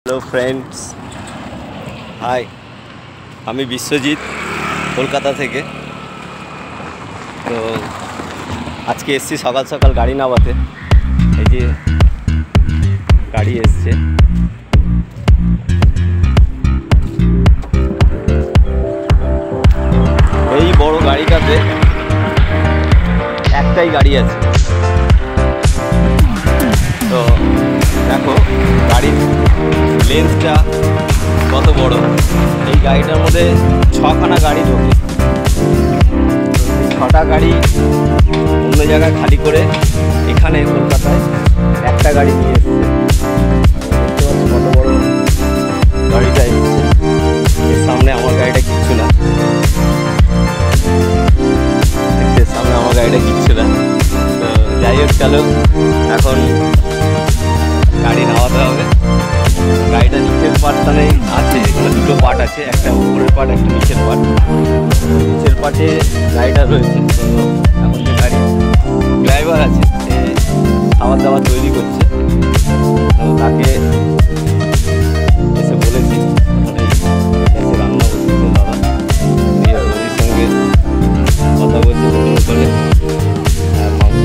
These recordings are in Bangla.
হ্যালো ফ্রেন্ডস, হাই, আমি বিশ্বজিৎ কলকাতা থেকে। তো আজকে এসছি সকাল সকাল গাড়ি নামাতে। এই যে গাড়ি এসছে, এই বড় গাড়িটাতে একটাই গাড়ি আছে। তো দেখো গাড়ির লেন্থটা কত বড়। এই গাড়িটার মধ্যে 6খানা গাড়ি ঢোকে। ছটা গাড়ি অন্য জায়গায় খালি করে এখানে কলকাতায় একটা গাড়ি নিয়ে এসছে। দেখতে পাচ্ছি কত বড় গাড়িটা এসছে। এর সামনে আমার গাড়িটা কিচ্ছু না, এর সামনে আমার গাড়িটা কিচ্ছু না। তো যাই হোক, চলো এখন গাড়ি নামাতে হবে। গাড়িটা নিচের পার্টখানে আছে, দুটো পার্ট আছে, একটা উপরের পার্ট একটা নিচের পার্ট। নিচের পার্টে গাড়িটা রয়েছে। তো এখন যে গাড়ি ড্রাইভার আছে সে খাবার দাবার তৈরি করছে। তো তাকে এসে বলেছি এসে রান্না করছে দাদা, দিয়ে ওদের সঙ্গে কথা বলছে করে মাংস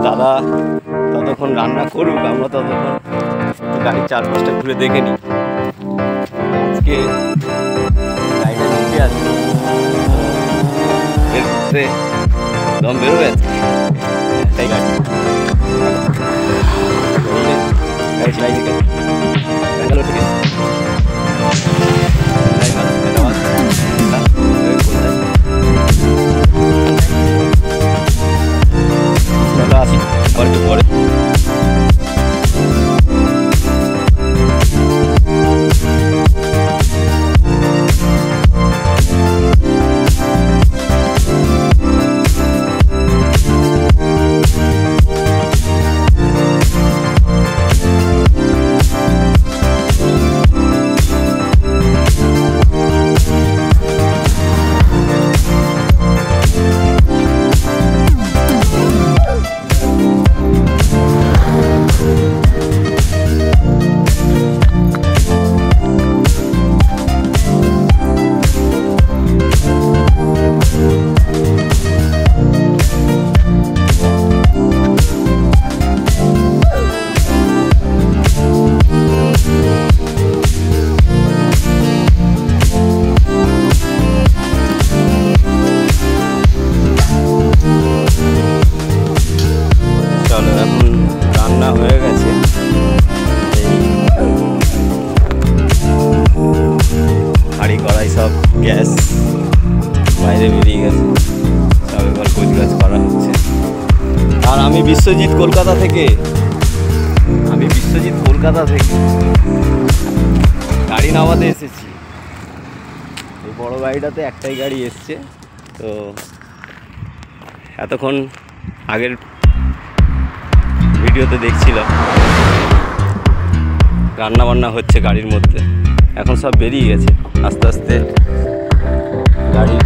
দাদা ততক্ষণ রান্না করুক, আমরা ততক্ষণ গাড়ির চারপাশটা ঘুরে দেখে নিই। আজকে গাড়িটা নিচে আছে, দম বেরোবে একটাই গাড়ি। গাড়ি চালাই থেকে ব্যাঙ্গালোর থেকে আসি আবার একটু পরে। সব গ্যাস বাইরে বেরিয়ে গেছে, সব এবার গোছগাছ করা হচ্ছে। আর আমি বিশ্বজিৎ কলকাতা থেকে গাড়ি নামাতে এসেছি। এই বড় গাড়িটাতে একটাই গাড়ি এসছে। তো এতক্ষণ আগের ভিডিওতে দেখছিলাম রান্না বান্না হচ্ছে গাড়ির মধ্যে, এখন সব বেরিয়ে গেছে। আস্তে আস্তে গাড়ির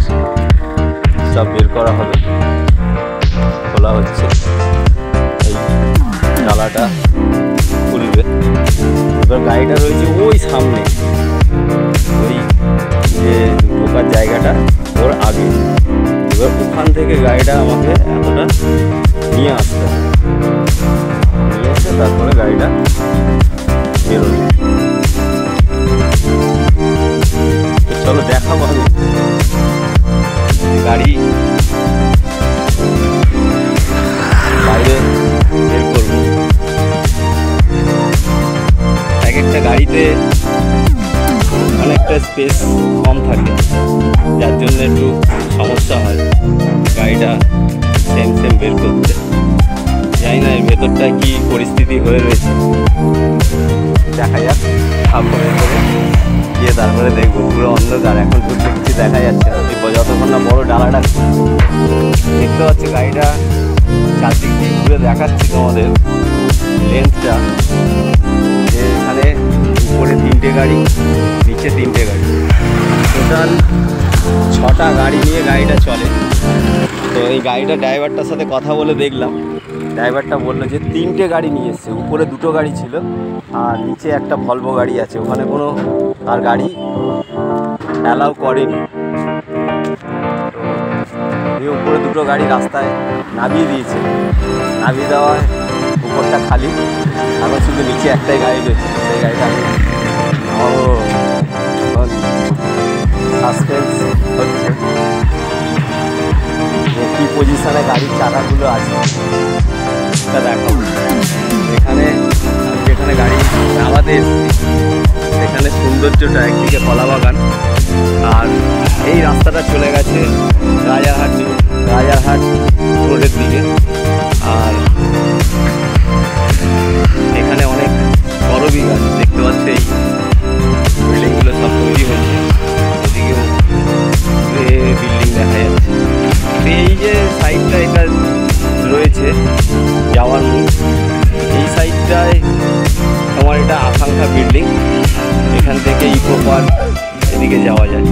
সব বের করা হবে, খোলা হচ্ছে। এই ডালাটা খুলবে। এবার গাড়িটা রয়েছে ওই সামনে, ওই যে ঢোকার জায়গাটা ওর আগে। এবার ওখান থেকে গাড়িটা আমাকে এতটা নিয়ে আসতে হবে, নিয়ে এসে তারপরে গাড়িটা বেরোবে। চলো দেখাবো আমি গাড়ি বাইরে বের করবো। এক একটা গাড়িতে অনেকটা স্পেস কম থাকে, যার জন্য একটু সমস্যা হয় গাড়িটা সেম বের করতে। জানি না এর ভেতরটা কি পরিস্থিতি হয়ে রয়েছে, দেখা যাক সাবধানে করে গিয়ে তারপরে দেখবো। পুরো অন্ধকার, এখন ঢুকতে কিছু দেখা যাচ্ছে না, যতক্ষণ না বড় ডালাটা দেখতে পাচ্ছি। গাড়িটা চারদিক দিয়ে ঘুরে দেখাচ্ছি তোমাদের লেন্থটা, যে এখানে উপরে 3টে গাড়ি, নিচে 3টে গাড়ি, টোটাল 6টা গাড়ি নিয়ে গাড়িটা চলে। তো এই গাড়িটা ড্রাইভারটার সাথে কথা বলে দেখলাম, ড্রাইভারটা বললো যে 3টে গাড়ি নিয়ে এসছে, উপরে 2টো গাড়ি ছিল আর নিচে একটা ভলভো গাড়ি আছে, ওখানে কোনো আর গাড়ি অ্যালাউ করেনি। এই উপরে 2টো গাড়ি রাস্তায় নামিয়ে দিয়েছে, নামিয়ে দেওয়ায় উপরটা খালি, এখন শুধু নিচে একটাই গাড়ি রয়েছে। সেই গাড়িটা সাসপেন্স হচ্ছে যে কী পজিশনে গাড়ির চাকাগুলো আছে সেটা দেখো। এখানে যেখানে গাড়ি নামাতে এসছি সেখানে সৌন্দর্যটা একদিকে কলা বাগান, আর এই রাস্তাটা চলে গেছে রাজারহাট রোডের দিকে। আর এখানে অনেক করবি গাছ দেখতে পাচ্ছি, এই বিল্ডিংগুলো সব তৈরি হচ্ছে, ওদিকেও বিল্ডিং দেখা যাচ্ছে। এই যে সাইডটা এটা রয়েছে যাওয়ার মুখ, এই সাইডটায় তোমার এটা আকাঙ্ক্ষা বিল্ডিং, এখান থেকে ইকো পার্ক এদিকে যাওয়া যায়।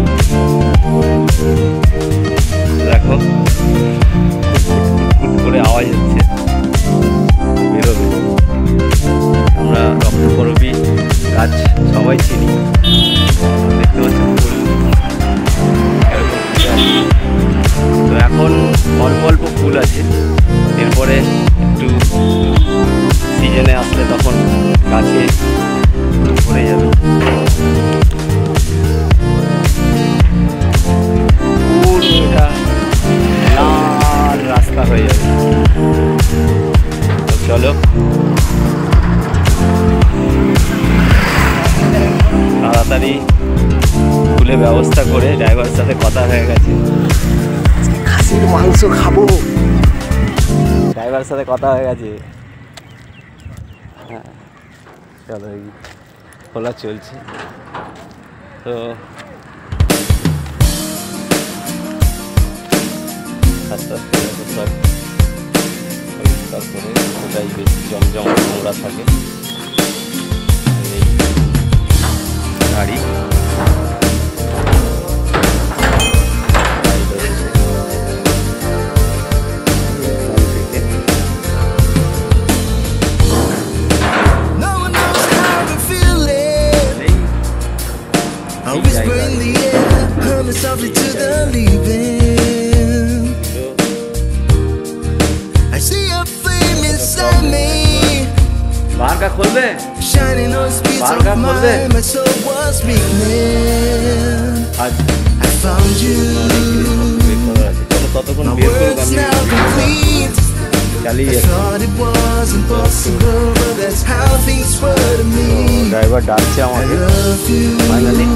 দেখো ফুট করে আওয়াজ হচ্ছে, বেরোবে। আমরা রক্তকরবী গাছ সবাই চিনি, দেখতে পাচ্ছি ফুল এরকম ফুল আছে। তো এখন অল্প অল্প ফুল আছে, এরপরে একটু সিজনে আসলে তখন গাছে ভরে যাবে। পুরোটা লাল রাস্তা হয়ে যাবে। তো চলো তাড়াতাড়ি ফুলের ব্যবস্থা করে, ড্রাইভারের সাথে কথা হয়ে গেছে, খাসির মাংস খাবো, ড্রাইভারের সাথে কথা হয়ে গেছে। হ্যাঁ চলো, এই খোলা চলছে। তো আস্তে আস্তে সব পরিষ্কার করে, ওটাই বেশি জমজম নোংরা থাকে। এই গাড়ি softly to the leaving. I see a flame inside me. बाहर का खोल दे, shining on speeds of mine. My soul was weakening. I found you. My words now complete. I thought it was impossible, but that's how things were to me. Driver डालছে আমাকে finally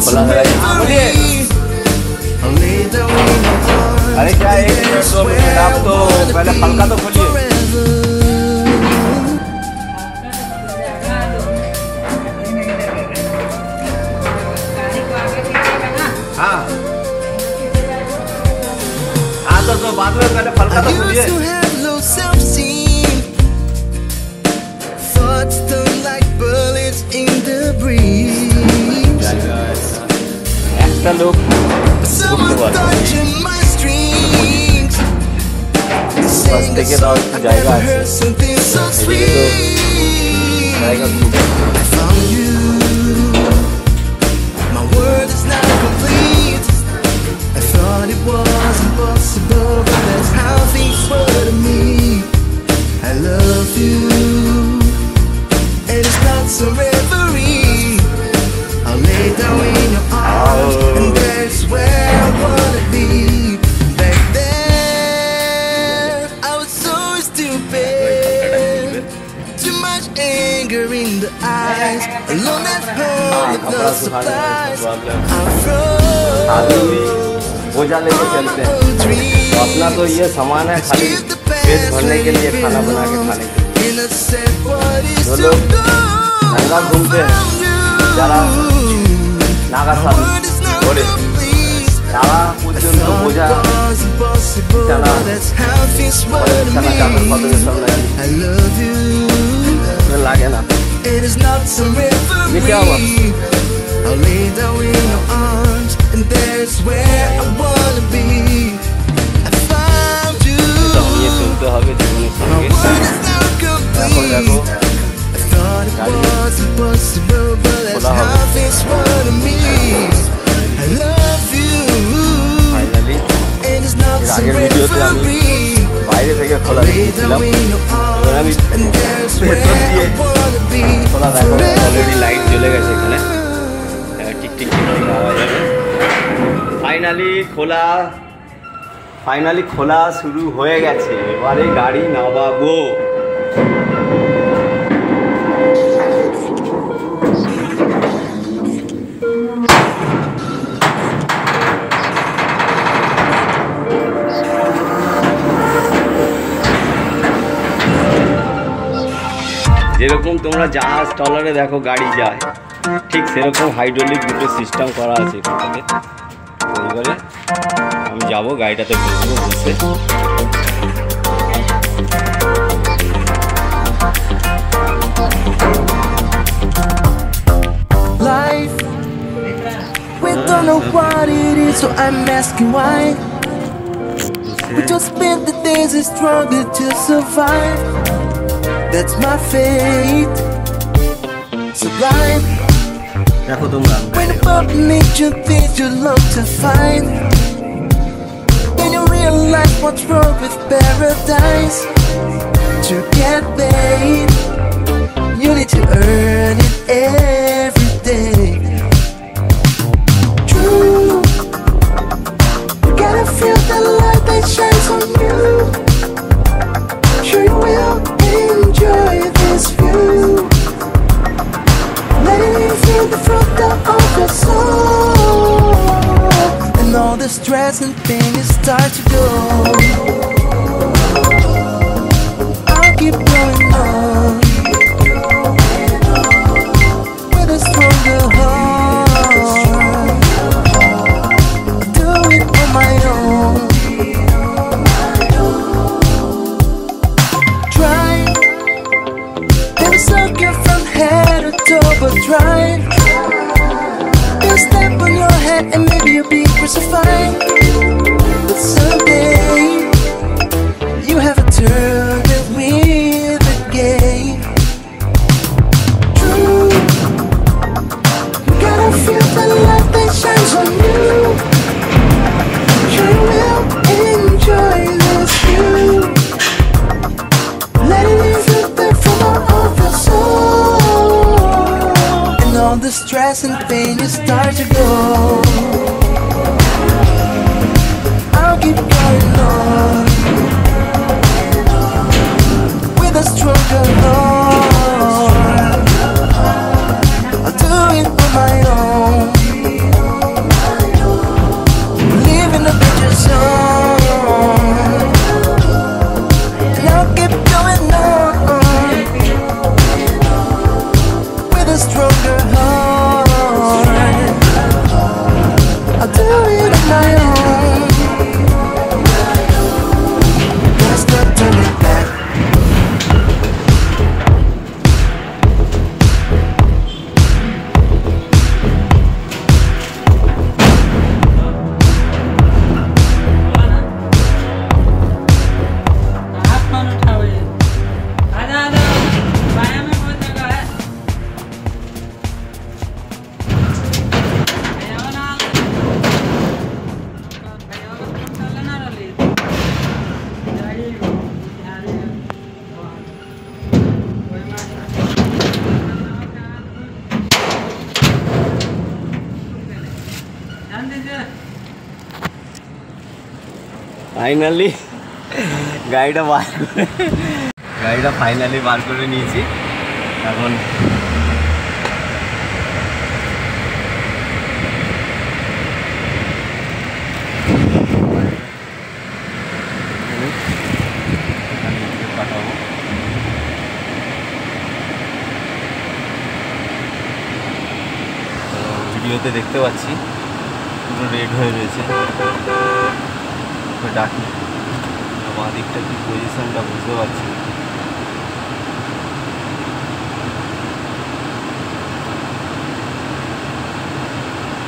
खोला है। अरे क्या आप तो पहले फलका तो खोलिए। हाँ हाँ तो बाद में पहले फलका तो खोलिए। একটা লোক ঘুরতে পারে, পাশ থেকে তাও একটু জায়গা আছে, এদিকে তো জায়গা খুব। बोझा लेके चलते हैं, तो अपना तो ये सामान है खाली पेट भरने के लिए, खाना बना के खाने के लिए। जो लोग महंगा घूमते हैं যারা নাগাসাকি বলে তারা পর্যন্ত বোঝা বিছানা চাদর পাথর সব লাগে না। দেখে আবার I'll lay down in your arms, and that's where I wanna be. I found you. নিয়ে চলতে হবে জীবনের সঙ্গে। এখন দেখো গাড়ি খোলা হবে ফাইনালি। এর আগের ভিডিওতে আমি বাইরে থেকে খোলা দেখেছিলাম, এবার আমি ভেতর দিয়ে খোলা দেখো। অলরেডি লাইট জ্বলে গেছে এখানে, টিক টিক টিক আওয়াজ হবে। ফাইনালি খোলা শুরু হয়ে গেছে, এবারে গাড়ি নামাবো। যেরকম তোমরা জাহাজ ট্রলারে দেখো গাড়ি যায়, ঠিক সেরকম হাইড্রোলিক দুটো সিস্টেম করা আছে এখানে। এবারে আমি যাবো, গাড়িটাতে বসবো, বসে life. We don't know what it is, so I'm asking why. We just spend the days and struggle to survive. That's my fate. Sublime. দেখো তোমরা When above nature things you love to find, then you realize what's wrong with paradise. To get paid, you need to earn it every day. True, you gotta feel the light that shines on you. Sure you will enjoy this view. Letting you feel the fruit of your soul, and all the stress and pain you start to go. I'll keep going on with a stronger heart. I'll do it on my own. Try and circle from head to toe, but try. They'll step on your head and maybe you'll be crucified. But someday you have a turn with the game. True, you gotta feel the light that shines on you. You will enjoy this view. Letting you feel the flow of your soul, and all the stress and pain you start to go. I'll keep going on with a stronger heart. I'll do it on my own. Live in the danger zone, and I'll keep going on with a stronger heart. I'll do it on my own. Gotta stop turning back. Finally গাড়িটা ফাইনালি বার করে নিয়েছি। এখন পাঠাবো। মধ্যে দেখতে পাচ্ছি পুরো রেড হয়ে রয়েছে। ডাকি বাঁ দিকটা কি পজিশনটা বুঝতে পারছি।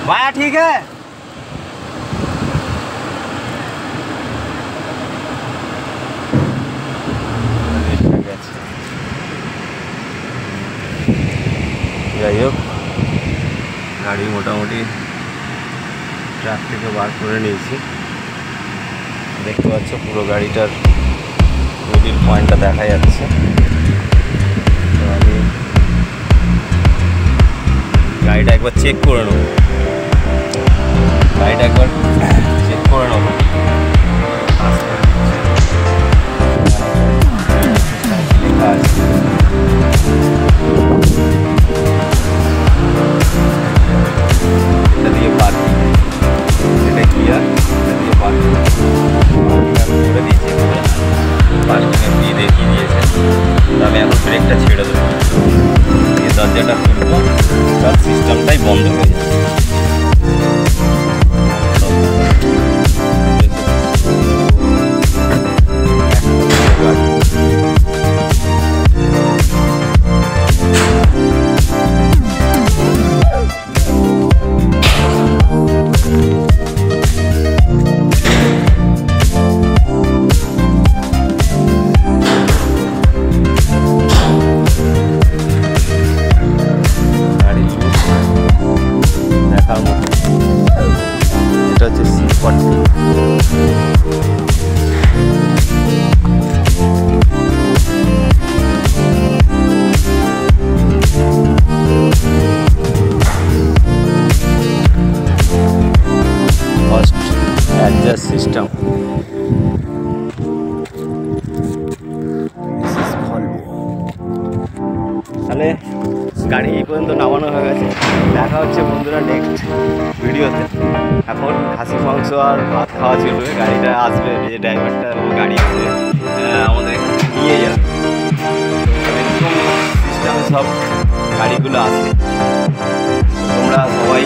ভাইয়া ঠিক হ্যাঁ যাই হোক গাড়ি মোটামুটি ট্রাক থেকে বার করে নিয়েছি। দেখতে পাচ্ছ পুরো গাড়িটার মিডিল পয়েন্টটা দেখা যাচ্ছে। তো আমি গাড়িটা একবার চেক করে নেব, গাড়িটা একবার চেক করে নেব। লেখা আছে এটা দিয়ে পার্কিং, এটা গিয়ার, এটা দিয়ে পার্কিং। আমি করে দিয়েছি, পার্কিংয়ের ফি দেখিয়ে দিয়েছে। আমি এখন ব্রেকটা ছেড়ে দেবো, এই দরজাটা খুলবো, তার সিস্টেমটাই বন্ধ হয়ে যাবে। সিস্টেম তাহলে গাড়ি এই পর্যন্ত নামানো হয়ে গেছে। দেখা হচ্ছে বন্ধুরা নেক্সট ভিডিওতে। এখন খাসি মাংস আর ভাত খাওয়া চলবে, গাড়িটা আসবে, যে ড্রাইভারটা ও গাড়ি আসবে আমাদের নিয়ে যাবে। এরকম সিস্টেমে সব গাড়িগুলো আসে। তোমরা সবাই